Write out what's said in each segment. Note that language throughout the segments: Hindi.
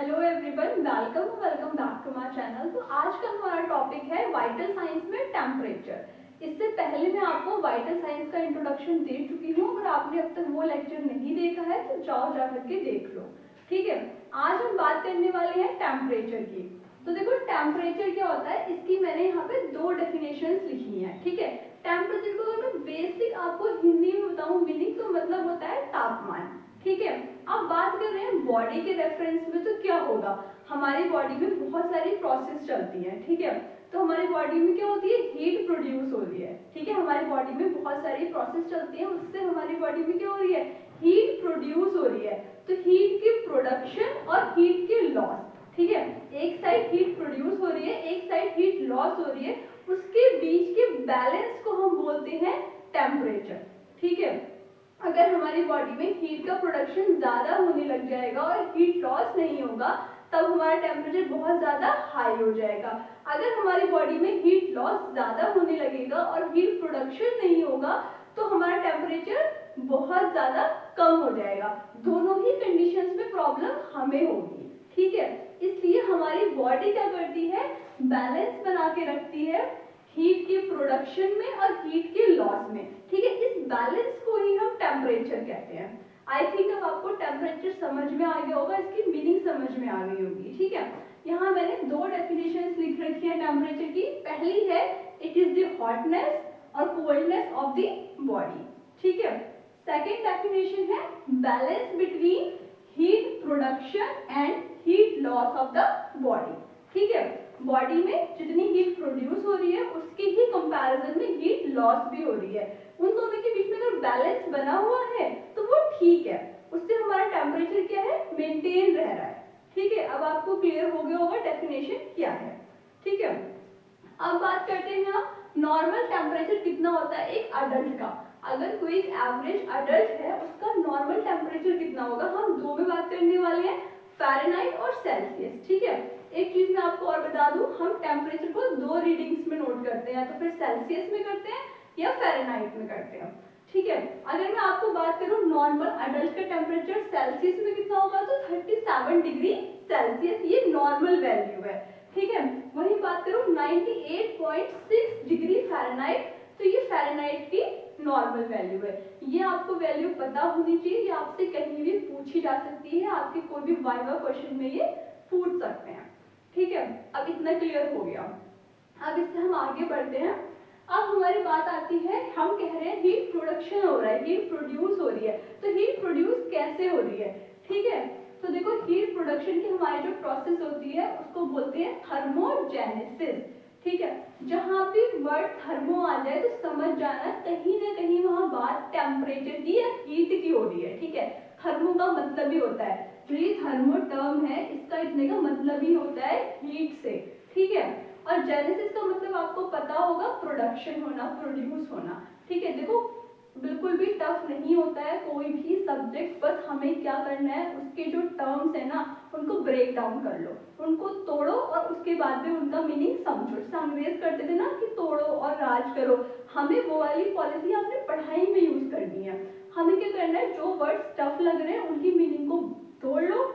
Hello everyone, welcome back to my channel. तो आज का हमारा टॉपिक है वाइटल साइंस में टेम्परेचर। इससे पहले मैं आपको वाइटल साइंस का इंट्रोडक्शन दे चुकी हूँ। अगर आपने अब तक वो लेक्चर नहीं देखा है तो जाओ जा करके देख लो। ठीक है, आज हम बात करने वाले हैं टेम्परेचर की। तो देखो टेम्परेचर क्या होता है, इसकी मैंने यहाँ पे दो डेफिनेशंस लिखी हैं। ठीक है, टेम्परेचर को अगर मैं बेसिक आपको हिंदी में बताऊँ मीनिंग, तो मतलब होता है तापमान। ठीक है, अब बात कर रहे हैं बॉडी के रेफरेंस में, तो क्या होगा, हमारी बॉडी में बहुत सारी प्रोसेस चलती हैं। ठीक है, तो हमारी बॉडी में क्या होती है, हीट प्रोड्यूस हो रही है। ठीक है, हमारी बॉडी में बहुत सारी प्रोसेस चलती है, उससे हमारी बॉडी में क्या हो रही है, हीट प्रोड्यूस हो रही है। तो हीट की प्रोडक्शन और हीट की लॉस, ठीक है, एक साइड हीट प्रोड्यूस हो रही है, एक साइड हीट लॉस हो रही है, उसके बीच के बैलेंस को हम बोलते हैं टेम्परेचर। ठीक है, अगर हमारी बॉडी में हीट का प्रोडक्शन ज्यादा होने लग जाएगा और हीट लॉस नहीं होगा, तब हमारा टेम्परेचर बहुत ज्यादा हाई हो जाएगा। अगर हमारी बॉडी में हीट लॉस ज्यादा होने लगेगा और हीट प्रोडक्शन नहीं होगा, तो हमारा टेम्परेचर बहुत ज्यादा कम हो जाएगा। दोनों ही कंडीशंस में प्रॉब्लम हमें होगी। ठीक है, इसलिए हमारी बॉडी क्या करती है, बैलेंस बना के रखती है हीट के प्रोडक्शन में और हीट के लॉस में। ठीक है, इस बैलेंस को ही हम टेम्परेचर कहते हैं। आई थिंक अब आपको टेम्परेचर समझ में आ गया होगा, इसकी मीनिंग समझ में आ गई होगी। ठीक है, यहाँ मैंने दो डेफिनेशंस लिख रखी है टेम्परेचर की। पहली है इट इज द हॉटनेस और कोल्डनेस ऑफ द बॉडी। ठीक है, सेकेंड डेफिनेशन है balance between heat production and heat loss of the body. ठीक है, बॉडी में जितनी हीट प्रोड्यूस हो रही है उसके ही कंपैरिजन में हीट लॉस भी हो रही है। उन दोनों के बीच में अगर बैलेंस बना हुआ है तो वो ठीक है, उससे हमारा टेम्परेचर क्या है, मेंटेन रह रहा है। ठीक है, अब आपको क्लियर हो गया होगा डेफिनेशन क्या है। ठीक है, अब बात करते हैं हम नॉर्मल टेम्परेचर कितना होता है एक अडल्ट का। अगर कोई एवरेज अडल्ट है उसका नॉर्मल टेम्परेचर कितना होगा, हम दो में बात करने वाले हैं, फ़ारेनहाइट और सेल्सियस। ठीक है, एक चीज मैं आपको और बता दूं, हम टेम्परेचर को दो रीडिंग्स में नोट करते हैं, तो फिर सेल्सियस में करते हैं या फ़ारेनहाइट में करते हैं। ठीक है, अगर मैं आपको बात करूं नॉर्मल अडल्ट का टेम्परेचर सेल्सियस में कितना होगा, तो 37 डिग्री सेल्सियस, ये नॉर्मल वैल्यू है। ठीक है, वही बात करूं 98.6 डिग्री फ़ारेनहाइट, तो ये फ़ारेनहाइट की नॉर्मल वैल्यू है। ये आपको वैल्यू पता होनी चाहिए, ये आपसे कहीं भी पूछी जा सकती है, आपके कोई भी वाइवा क्वेश्चन में ये पूछ सकते हैं। ठीक है, अब इतना क्लियर हो गया। अब इससे हम आगे बढ़ते हैं। अब हमारी बात आती है, हम कह रहे हैं हीट प्रोडक्शन हो रहा है, हीट प्रोड्यूस हो रही है, तो हीट प्रोड्यूस कैसे हो रही है। ठीक है, तो देखो हीट प्रोडक्शन की हमारी जो प्रोसेस होती है उसको बोलते हैं थर्मोजेनेसिस। ठीक है, जहां भी वर्ड थर्मो आ जाए तो समझ जाना कहीं ना कहीं वहां बात टेम्परेचर की या हीट की हो रही है। ठीक है, थर्मो का मतलब ही होता है, जो ये थर्मो टर्म है इसका इतने का मतलब ही होता है हीट से। ठीक है, और जेनेसिस का मतलब आपको पता होगा, प्रोडक्शन होना, प्रोड्यूस होना। ठीक है, देखो बिल्कुल भी टफ नहीं होता है कोई भी सब्जेक्ट, बस हमें क्या करना है, उसके जो टर्म्स है ना उनको ब्रेक डाउन कर लो, उनको तोड़ो और उसके बाद में उनका मीनिंग समझो। जैसे अंग्रेज करते थे ना कि तोड़ो और राज करो, हमें वो वाली पॉलिसी आपने पढ़ाई में यूज करनी है। हमें क्या करना है, जो वर्ड्स टफ लग रहे हैं उनकी मीनिंग को तोड़ लो,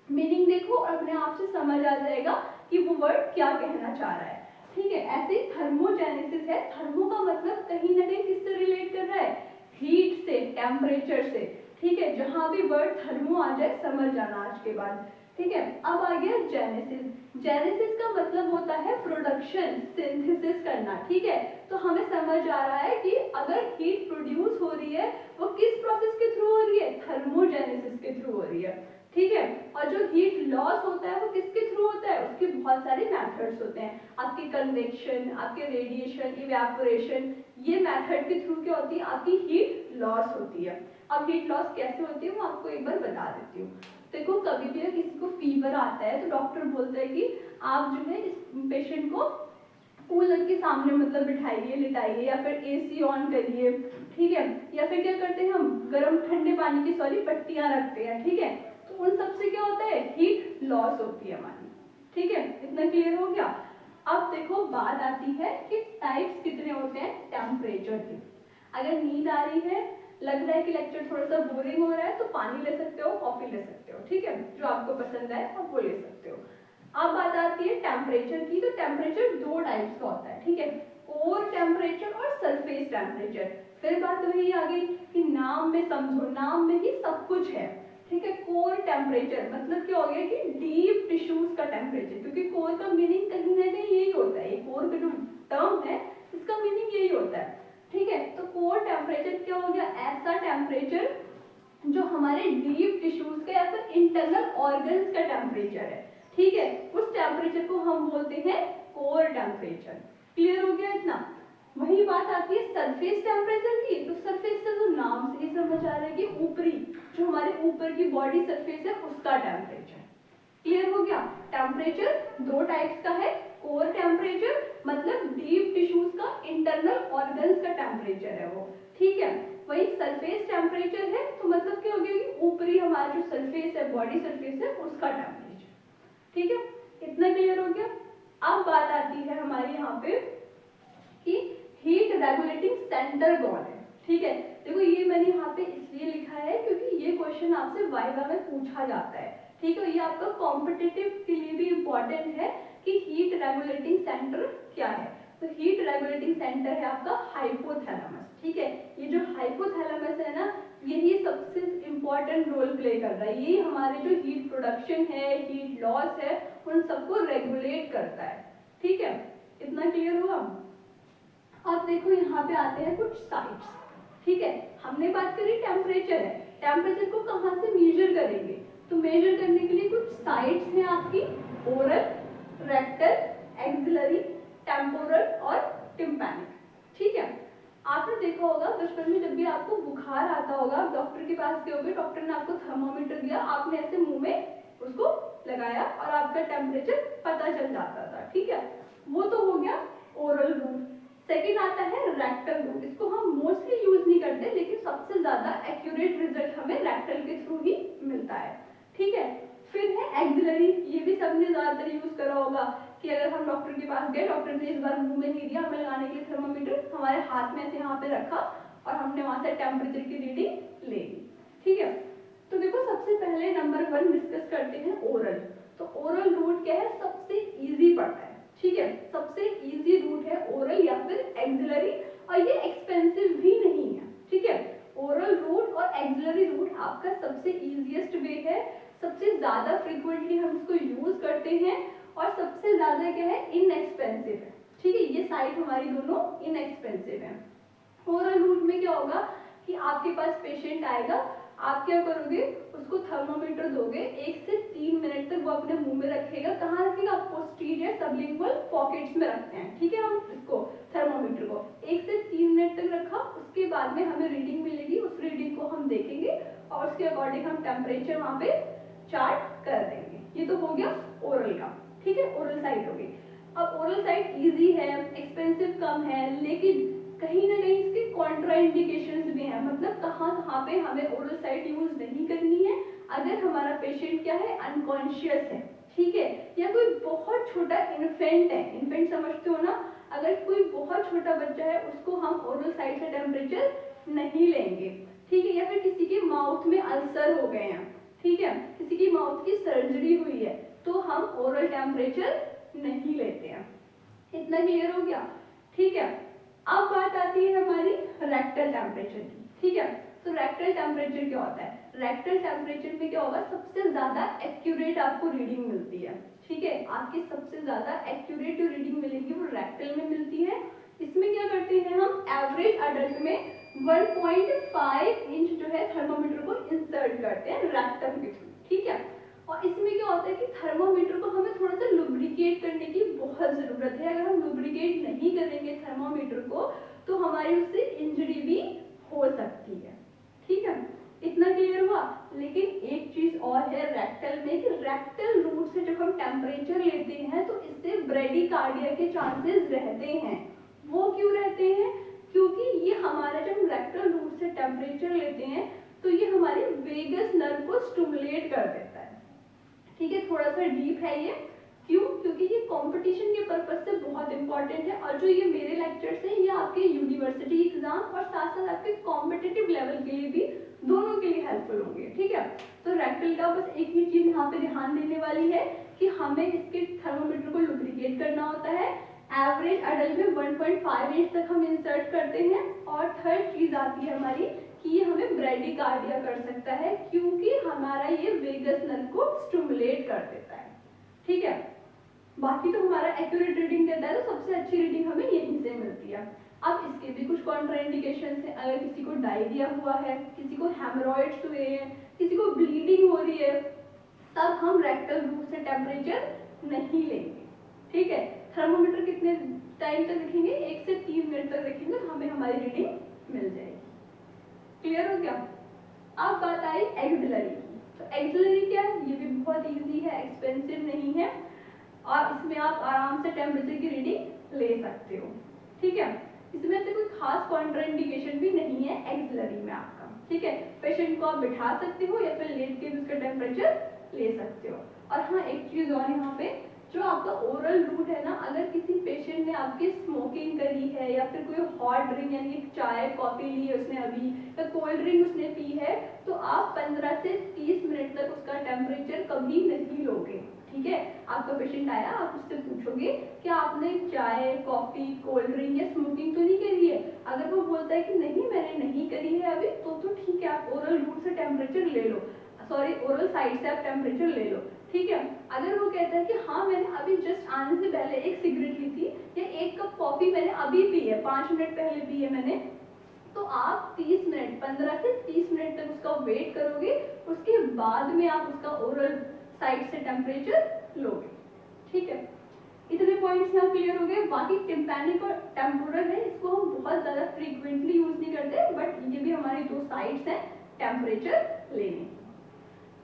मीनिंग देखो और अपने आप से समझ आ जाएगा कि वो वर्ड क्या कहना चाह रहा है। ठीक है, ऐसे ही थर्मोजेनेसिस है, थर्मो का मतलब कहीं ना कहीं किससे रिलेट कर रहा है, हीट से, टेम्परेचर से। ठीक है, जहां भी वर्ड थर्मो आ जाए समझ जाना आज के बाद। ठीक है, अब आ गया जेनेसिस। जेनेसिस का मतलब होता है प्रोडक्शन, सिंथेसिस करना। ठीक है, तो हमें समझ आ रहा है कि अगर हीट प्रोड्यूस हो रही है वो किस प्रोसेस के थ्रू हो रही है, थर्मोजेनेसिस के थ्रू हो रही है। ठीक है, और जो हीट लॉस होता है वो किसके थ्रू होता है, उसके बहुत सारे मेथड्स होते हैं, आपके कन्वेक्शन, आपके रेडिएशन, इवेपोरेशन, ये मेथड के थ्रू क्या होती है, आपकी हीट लॉस होती है। अब हीट लॉस कैसे होती है वो आपको एक बार बता देती हूँ। देखो कभी भी किसी को फीवर आता है तो डॉक्टर बोलता है कि आप जो है इस पेशेंट को कूलर के सामने मतलब बिठाइए, लिटाइए, या फिर एसी ऑन करिए। ठीक है, या फिर क्या करते हैं हम गर्म ठंडे पानी की पट्टियां रखते हैं। ठीक है, तो उन सबसे क्या होता है, हीट लॉस होती है हमारी। ठीक है, इतना क्लियर हो गया। अब देखो बात आती है कि टाइप्स कितने होते हैं टेम्परेचर के। अगर नींद आ रही है, लग रहा है कि लेक्चर थोड़ा सा बोरिंग हो रहा है, तो 5 पानी ले सकते हो, कॉफी ले सकते हो, ठीक है, जो आपको पसंद है आप वो ले सकते हो। अब बात आती है टेम्परेचर की। तो टेम्परेचर दो टाइप्स का होता है, ठीक है, कोर टेम्परेचर और सरफेस टेम्परेचर। फिर बात वही आ गई कि नाम में समझो, नाम में ही सब कुछ है, ठीक है। कोर टेम्परेचर मतलब क्या हो गया कि डीप टिश्यूज का टेम्परेचर, क्योंकि कोर का मीनिंग कहीं ना कहीं यही होता है, कोर का जो टर्म है इसका मीनिंग यही होता है, ठीक है। तो कोर टेम्परेचर क्या हो गया, ऐसा टेम्परेचर जो हमारे डीप टिश्यूज का या फिर इंटरनल ऑर्गन्स का टेम्परेचर है, ठीक है, उस टेम्परेचर को हम बोलते हैं कोर टेम्परेचर। क्लियर हो गया इतना। वही बात आती है सरफेस टेम्परेचर की। तो सरफेस से तो नाम से ही समझ आ रहा है कि ऊपरी, जो हमारे ऊपर की बॉडी सरफेस है उसका टेम्परेचर। क्लियर हो गया। टेम्परेचर दो टाइप्स का है, कोर टेम्परेचर मतलब डीप टिश्यूज का इंटरनल ऑर्गन्स का टेम्परेचर है वो, ठीक है। वही सरफेस टेम्परेचर है तो मतलब क्या हो गया कि ऊपरी हमारा जो सरफेस है, बॉडी सरफेस है उसका टेम्परेचर, ठीक है। इतना क्लियर हो गया। अब बात आती है हमारी यहाँ पे कि हीट रेगुलेटिंग सेंटर कौन है, ठीक है। देखो ये मैंने यहाँ पे इसलिए लिखा है क्योंकि ये क्वेश्चन आपसे वाइवा में पूछा जाता है, ठीक है। ये आपका कॉम्पिटिटिव के लिए भी इम्पोर्टेंट है कि हीट रेगुलेटिंग सेंटर क्या है। तो हीट रेगुलेटिंग सेंटर है आपका हाइपोथैलेमस, ठीक है। ये जो हाइपोथैलेमस है ना, यही सबसे इम्पोर्टेंट रोल प्ले कर रहा है। यही हमारे जो हीट प्रोडक्शन है, हीट लॉस है, उन सबको रेगुलेट करता है, ठीक है। इतना क्लियर हुआ। अब देखो यहाँ पे आते हैं कुछ साइट्स, ठीक है। हमने बात करी टेम्परेचर है, टेम्परेचर को कहाँ से मेजर करेंगे, तो मेजर करने के लिए कुछ साइट्स हैं आपकी, ओरल, रेक्टल, एक्सिलरी, टेम्पोरल और टिम्पैनिक, ठीक है। आपने देखा होगा बचपन में जब भी आपको बुखार आता होगा, डॉक्टर के पास गए होगे, डॉक्टर ने आपको थर्मोमीटर दिया, आपने ऐसे मुंह में उसको लगाया और आपका टेम्परेचर पता चल जाता था, ठीक है। वो तो हो गया ओरल रूट। सेकेंड आता है रेक्टल रूट। इसको हम मोस्टली यूज नहीं करते, लेकिन सबसे ज्यादा एक्यूरेट रिजल्ट हमें रेक्टल के थ्रू ही मिलता है, ठीक है। फिर है एक्सिलरी। ये भी सबने ज्यादातर यूज करा होगा कि अगर हम डॉक्टर के पास गए, डॉक्टर ने इस बार मुंह में नहीं दिया हमें लगाने के लिए थर्मोमीटर, हमारे हाथ में ऐसे यहाँ पे रखा और हमने वहां से टेम्परेचर की रीडिंग ले ली, ठीक है। तो देखो सबसे पहले नंबर 1 डिस्कस करते हैं ओरल। तो ओरल रूट क्या है, सबसे इजी पड़ता है, ठीक है। सबसे इजी रूट है ओरल या फिर एक्सिलरी, और ये एक्सपेंसिव भी नहीं है, ठीक है। ओरल रूट और एक्सिलरी रूट आपका सबसे इजीएस्ट वे है, सबसे ज्यादा फ्रीक्वेंटली हम इसको यूज करते हैं और सबसे ज्यादा क्या है, इनएक्सपेंसिव है, ठीक है। ये साइड हमारी दोनों इनएक्सपेंसिव है। ओरल रूट में क्या होगा कि आपके पास पेशेंट आएगा, आप क्या करोगे, उसको थर्मोमीटर दोगे, 1 से 3 मिनट तक वो अपने मुंह में रखेगा। कहाँ रखेगा, पोस्टीरियर सबलिंगुअल पॉकेट्स में रखते हैं, ठीक है। हम इसको थर्मोमीटर को 1 से 3 मिनट तक रखा, उसके बाद में हमें रीडिंग मिलेगी, उस रीडिंग को हम देखेंगे और उसके अकॉर्डिंग हम टेम्परेचर वहाँ पे चार्ट कर देंगे। ये तो हो गया ओरल का, ठीक है, ओरल साइड हो गई। अब ओरल साइड इजी है, एक्सपेंसिव कम है, लेकिन कहीं ना कहीं इसके कॉन्ट्रा इंडिकेशंस भी हैं, मतलब कहाँ कहाँ पे हमें ओरल साइड यूज नहीं करनी है अगर हमारा पेशेंट क्या है, अनकॉन्शियस है, ठीक है, या कोई बहुत छोटा इन्फेंट है। इन्फेंट समझते हो ना, अगर कोई बहुत छोटा बच्चा है उसको हम ओरल साइड से टेम्परेचर नहीं लेंगे, ठीक है। या फिर किसी के माउथ में अल्सर हो गए हैं, ठीक है, किसी की माउथ की सर्जरी हुई है, तो हम ओरल टेम्परेचर नहीं लेते हैं। इतना क्लियर हो गया, ठीक है। अब बात आती है हमारी रेक्टल टेम्परेचर की, ठीक है। तो रेक्टल टेम्परेचर क्या होता है, रेक्टल टेम्परेचर में क्या होगा, सबसे ज्यादा एक्यूरेट आपको रीडिंग मिलती है, ठीक है। आपकी सबसे ज्यादा एक्यूरेट जो रीडिंग मिलेगी वो रेक्टल में मिलती है। इसमें क्या करते हैं हम, एवरेज अडल्ट में 1.5 इंच जो है थर्मोमीटर को इंसर्ट करते हैं रेक्टम के थ्रू, ठीक है। और इसमें क्या होता है कि थर्मोमीटर को हमें थोड़ा सा लुब्रिकेट करने की बहुत जरूरत है। अगर हम लुब्रिकेट नहीं करेंगे थर्मोमीटर को तो हमारी उससे इंजरी भी हो सकती है, ठीक है। इतना क्लियर हुआ। लेकिन एक चीज और है रेक्टल में कि रेक्टल रूट से जब हम टेम्परेचर लेते हैं तो इससे ब्रेडिकार्डिया के चांसेस रहते हैं। वो क्यों रहते हैं, क्योंकि ये हमारा जब रेक्टल रूट से टेम्परेचर लेते हैं तो ये हमारी वेगस नर्व को स्टिमुलेट कर देता है, ठीक है। थोड़ा सा डीप है ये, क्यों, क्योंकि ये कंपटीशन के पर्पस से बहुत इंपॉर्टेंट है। और जो ये मेरे लेक्चर्स हैं ये आपके यूनिवर्सिटी एग्जाम और साथ साथ आपके कॉम्पिटिटिव लेवल के लिए भी दोनों के लिए हेल्पफुल होंगे, ठीक है। तो रेक्टल का बस एक ही चीज यहाँ पे ध्यान देने वाली है कि हमें इसके थर्मोमीटर को लुब्रिकेट करना होता है। एवरेज अडल्ट में 1.5 इंच तक हम इंसर्ट करते हैं। और थर्ड चीज आती है हमारी कि ये हमें ब्रेडिकार्डिया कर सकता है, क्योंकि हमारा ये वेगस नर्व को स्टिमुलेट कर देता है, ठीक है। बाकी तो हमारा एक्यूरेट रीडिंग देता है, तो सबसे अच्छी रीडिंग हमें यहीं से मिलती है। अब इसके भी कुछ कॉन्ट्राइंडिकेशंस हैं। अगर किसी को डायरिया हुआ है, किसी को हेमरॉइड्स हुए हैं, किसी को ब्लीडिंग हो रही है, तब हम रेक्टल रूट से टेम्परेचर नहीं लेंगे, ठीक है। थर्मोमीटर कितने टाइम तक रखेंगे? 1 से 3 मिनट तक रखेंगे, तो हमें हमारी रीडिंग मिल जाएगी। क्लियर हो गया? अब बात आई एक्सिलरी की। तो एक्सिलरी क्या है? ये भी बहुत इजी है, एक्सपेंसिव नहीं है, और इसमें आप आराम से टेम्परेचर की रीडिंग ले सकते हो, ठीक है। इसमें से कोई खास कॉन्ट्राइंडिकेशन भी नहीं है एक्सिलरी में आपका, ठीक है। पेशेंट को आप बिठा सकते हो या फिर लेट के भी उसका टेम्परेचर ले सकते हो। और हाँ, एक चीज और यहाँ पे, जो आपका ओरल रूट है ना, अगर किसी पेशेंट ने आपकी स्मोकिंग करी है या फिर कोई हॉट ड्रिंक यानी चाय कॉफी ली है उसने अभी, या कोल्ड ड्रिंक उसने पी है, तो आप 15 से 30 मिनट तक उसका टेम्परेचर कभी नहीं लोगे, ठीक है। आपका पेशेंट आया, आप उससे पूछोगे कि आपने चाय कॉफी कोल्ड ड्रिंक या स्मोकिंग तो नहीं करी है। अगर वो बोलता है कि नहीं मैंने नहीं करी है अभी, तो ठीक है, आप ओरल रूट से टेम्परेचर ले लो, सॉरी ओरल साइड से आप टेम्परेचर ले लो, ठीक है। अगर वो कहता है कि हाँ मैंने अभी जस्ट आने से पहले एक सिगरेट ली थी या 1 कप कॉफी मैंने अभी पी है, 5 मिनट पहले पी है मैंने, तो आप 30 मिनट 15 से 30 मिनट तक उसका वेट करोगे, उसके बाद में आप उसका ओरल साइड से टेम्परेचर लोगे, ठीक है। इतने पॉइंट्स यहाँ क्लियर हो गए। बाकी टिम्पैनिक और टेम्पोरल है, इसको हम बहुत ज्यादा फ्रीक्वेंटली यूज नहीं करते, बट ये भी हमारी 2 साइड्स हैं टेम्परेचर लेने,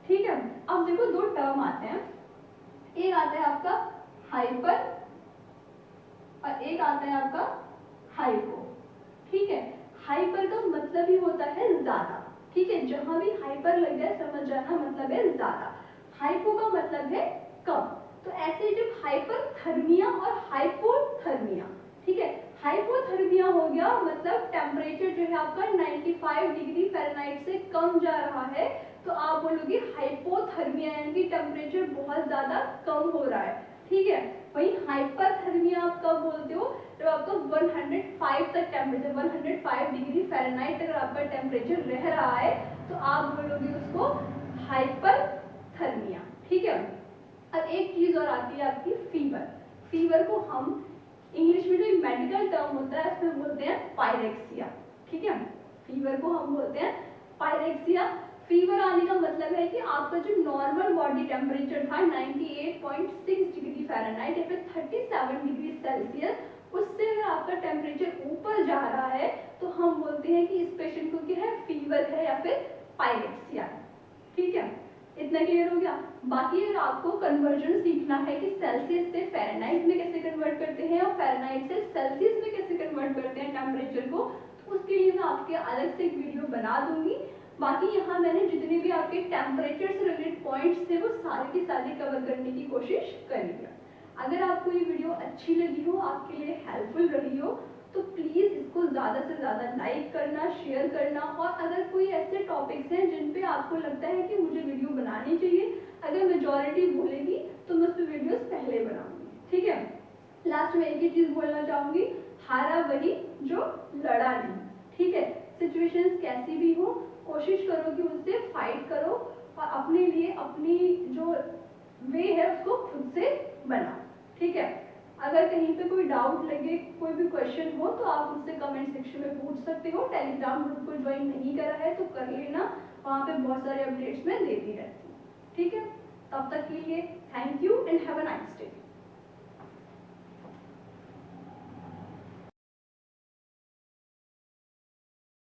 ठीक है। अब देखो 2 टर्म आते हैं, एक आता है आपका हाइपर और एक आता है आपका हाइपो, ठीक है। हाइपर का मतलब ही होता है ज्यादा, ठीक है। जहां भी हाइपर लग जाए समझ जाना मतलब है ज्यादा, हाइपो का मतलब है कम। तो ऐसे जब हाइपरथर्मिया और हाइपोथर्मिया, ठीक है, हाइपोथर्मिया हो गया मतलब टेम्परेचर जो है आपका 95 डिग्री फ़ारेनहाइट से कम जा रहा है, तो आप बोलोगे हाइपोथर्मिया यानी कि टेम्परेचर बहुत ज्यादा कम हो रहा है, ठीक है। वही हाइपरथर्मिया आप कब बोलते हो? जब आपका 105 तक टेम्परेचर 105 डिग्री फ़ारेनहाइट अगर आपका टेम्परेचर रह रहा है, तो आप बोलोगे उसको हाइपरथर्मिया, ठीक है। अब एक चीज और आती है आपकी फीवर। फीवर को हम इंग्लिश में जो मेडिकल टर्म होता है उसमें बोलते हैं पायरेक्सिया, ठीक है। फीवर को हम बोलते हैं पायरेक्सिया। फीवर आने का मतलब है कि आपका जो नॉर्मल बॉडी टेम्परेचर था 98.6 डिग्री फ़ारेनहाइट या फिर 37 डिग्री सेल्सियस, उससे अगर आपका टेम्परेचर ऊपर जा रहा है तो हम बोलते हैं कि इस पेशेंट को क्या है, फीवर है या फिर पायरेक्सिया है, ठीक है। इतना क्लियर हो गया। बाकी अगर आपको कन्वर्जन सीखना है कि सेल्सियस से फ़ारेनहाइट में कैसे कन्वर्ट करते हैं और फ़ारेनहाइट से सेल्सियस में कैसे कन्वर्ट करते हैं टेम्परेचर को, तो उसके लिए मैं आपके अलग से एक वीडियो बना दूंगी। बाकी यहाँ मैंने जितने भी आपके टेम्परेचर से रिलेटेड पॉइंट्स थे वो सारे के सारे कवर करने की कोशिश करी है। अगर आपको ये वीडियो अच्छी लगी हो, आपके लिए हेल्पफुल रही हो, तो प्लीज़ इसको ज़्यादा से ज़्यादा लाइक करना, शेयर करना। और अगर कोई ऐसे टॉपिक्स हैं जिन पे आपको लगता है कि मुझे वीडियो बनानी चाहिए, अगर मेजॉरिटी बोलेगी तो मैं उस पर वीडियोस पहले बनाऊंगी, ठीक है। लास्ट में एक ही चीज़ बोलना चाहूँगी, हारा वही जो लड़ा नहीं, ठीक है। सिचुएशंस कैसी भी हो, कोशिश करो कि उससे फाइट करो और अपने लिए अपनी जो वे है उसको खुद से बनाओ, ठीक है। अगर कहीं पे कोई डाउट लगे, कोई भी क्वेश्चन हो, तो आप मुझसे कमेंट सेक्शन में पूछ सकते हो। टेलीग्राम ग्रुप को ज्वाइन नहीं करा है तो कर लेना, वहाँ पे बहुत सारे अपडेट्स मैं देती रहती हूँ, ठीक है। तब तक के लिए thank you and have a nice day.